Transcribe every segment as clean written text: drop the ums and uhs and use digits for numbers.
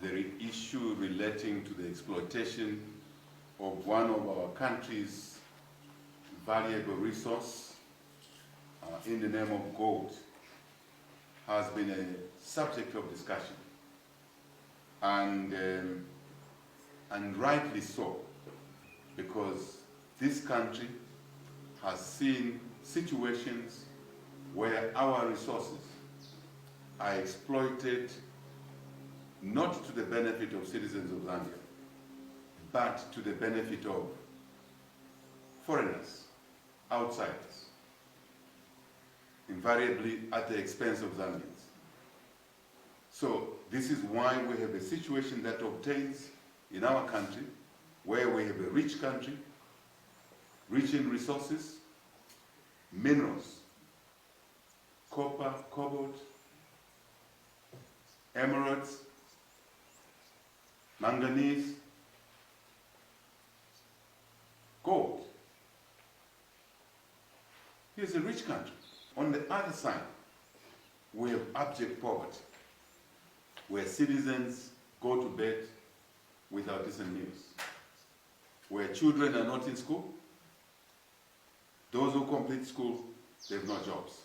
the issue relating to the exploitation of one of our country's valuable resource in the name of gold has been a subject of discussion, and rightly so, because this country has seen situations where our resources are exploited not to the benefit of citizens of Zambia, but to the benefit of foreigners, outsiders, invariably at the expense of Zambians. So this is why we have a situation that obtains in our country, where we have a rich country, rich in resources, minerals, copper, cobalt, emeralds, manganese, gold. Here's a rich country. On the other side, we have abject poverty, where citizens go to bed without decent meals, where children are not in school. Those who complete school, they have no jobs.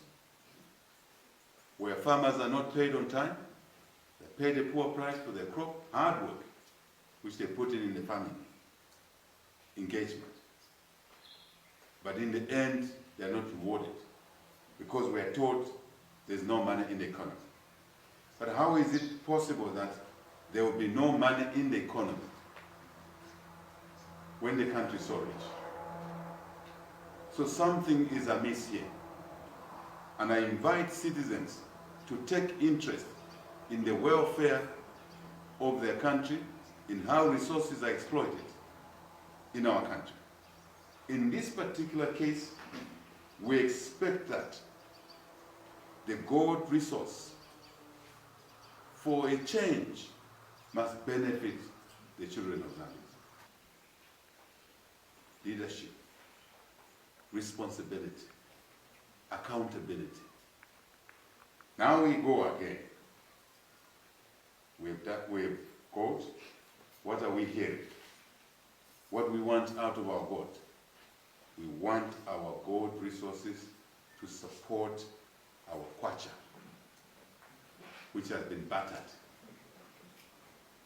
Where farmers are not paid on time, they paid a poor price for their crop, hard work, which they put in the farming engagement. But in the end, they are not rewarded, because we are told there's no money in the economy. But how is it possible that there will be no money in the economy when the country is so rich? So something is amiss here. And I invite citizens to take interest in the welfare of their country, in how resources are exploited in our country. In this particular case, we expect that the gold resource, for a change, must benefit the children of Zambia. Leadership, responsibility, accountability. Now we go again. We've gold. What are we hearing? What we want out of our gold? We want our gold resources to support our kwacha, which has been battered.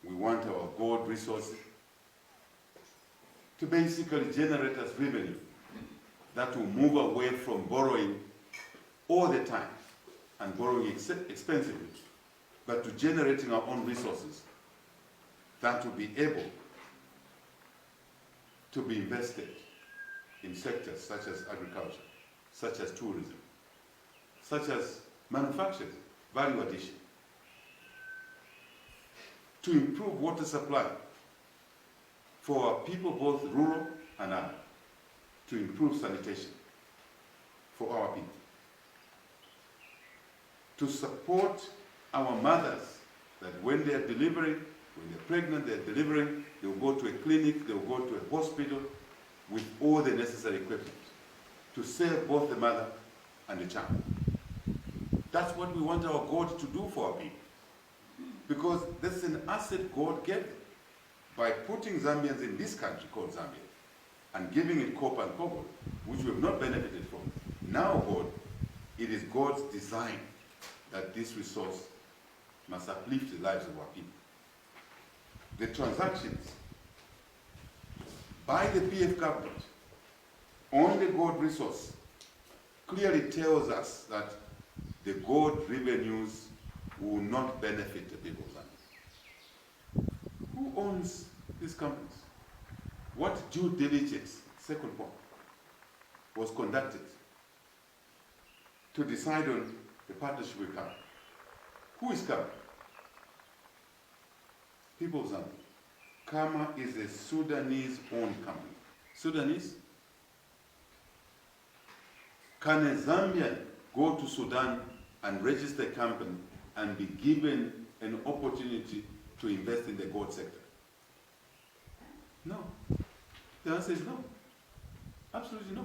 We want our gold resources to basically generate us revenue that will move away from borrowing all the time and borrowing expensively, but to generating our own resources that will be able to be invested in sectors such as agriculture, such as tourism, such as manufacturing, value addition, to improve water supply for our people, both rural and urban, to improve sanitation for our people, to support our mothers, that when they are delivering, when they're pregnant, they're delivering, they'll go to a clinic, they'll go to a hospital with all the necessary equipment to save both the mother and the child. That's what we want our God to do for our people. Because that's an asset God gave them. By putting Zambians in this country called Zambia and giving it copper and cobalt, which we have not benefited from. Now, God, it is God's design that this resource must uplift the lives of our people. The transactions by the PF government on the gold resource clearly tells us that the gold revenues will not benefit the people of Zambia. Who owns these companies? What due diligence, second point, was conducted to decide on the partnership with Kama? Who is Kama? People of Zambia. Kama is a Sudanese-owned company. Sudanese? Can a Zambian go to Sudan and register a company and be given an opportunity to invest in the gold sector? No. The answer is no. Absolutely no.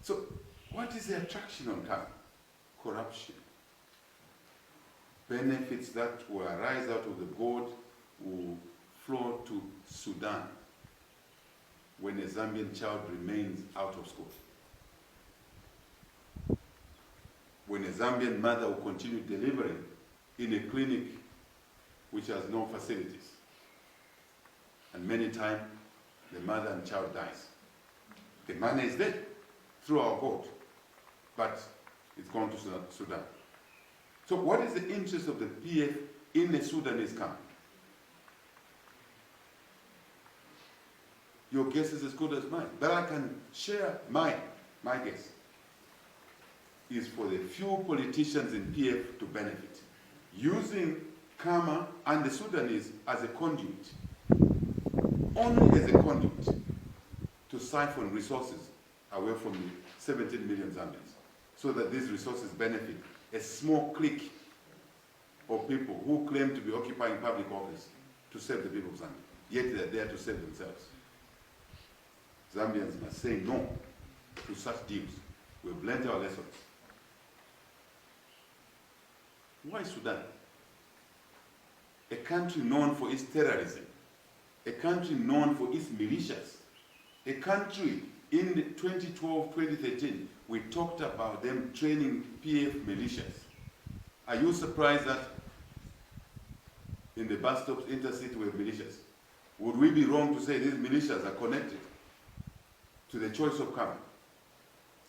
So, what is the attraction on Kama? Corruption. benefits that will arise out of the board will flow to Sudan when a Zambian child remains out of school. When a Zambian mother will continue delivering in a clinic which has no facilities. And many times, the mother and child dies. The money is there through our board, but it's gone to Sudan. So what is the interest of the PF in the Sudanese camp? Your guess is as good as mine, but I can share my guess is for the few politicians in PF to benefit, using Kama and the Sudanese as a conduit, only as a conduit to siphon resources away from the 17 million Zambians, so that these resources benefit a small clique of people who claim to be occupying public office to serve the people of Zambia, yet they're there to serve themselves. Zambians must say no to such deals. We've learned our lessons. Why Sudan? A country known for its terrorism, a country known for its militias, a country in 2012, 2013, we talked about them training PF militias. Are you surprised that in the bus stops, intercity with militias? Would we be wrong to say these militias are connected to the choice of Kama?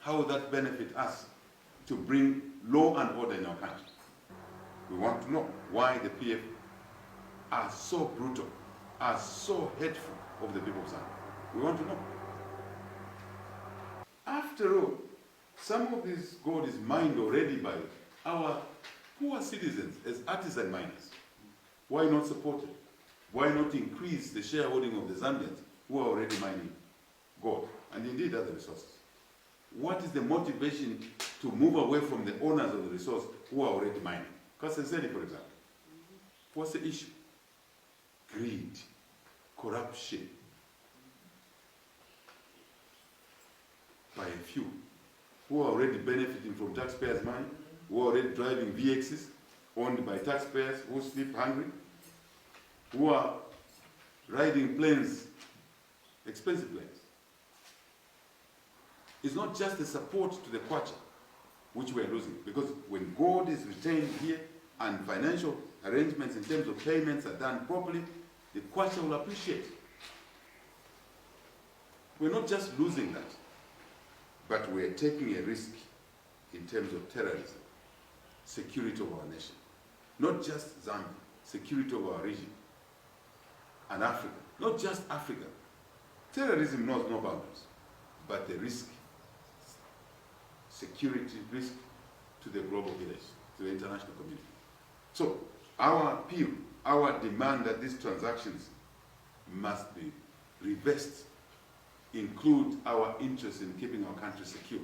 How will that benefit us to bring law and order in our country? We want to know why the PF are so brutal, are so hateful of the people of Zambia. We want to know. After all, some of this gold is mined already by our poor citizens as artisan miners. Why not support it? Why not increase the shareholding of the Zambians who are already mining gold and indeed other resources? What is the motivation to move away from the owners of the resource who are already mining? Kasenseni, for example. What's the issue? Greed, corruption by a few who are already benefiting from taxpayers' money, who are already driving VXs owned by taxpayers who sleep hungry, who are riding planes, expensive planes. It's not just the support to the Kwacha which we are losing, because when gold is retained here and financial arrangements in terms of payments are done properly, the Kwacha will appreciate. We're not just losing that, but we're taking a risk in terms of terrorism, security of our nation. Not just Zambia, security of our region, and Africa. Not just Africa. Terrorism knows no boundaries, but the risk, security risk to the global village, to the international community. So our appeal, our demand that these transactions must be reversed, include our interest in keeping our country secure.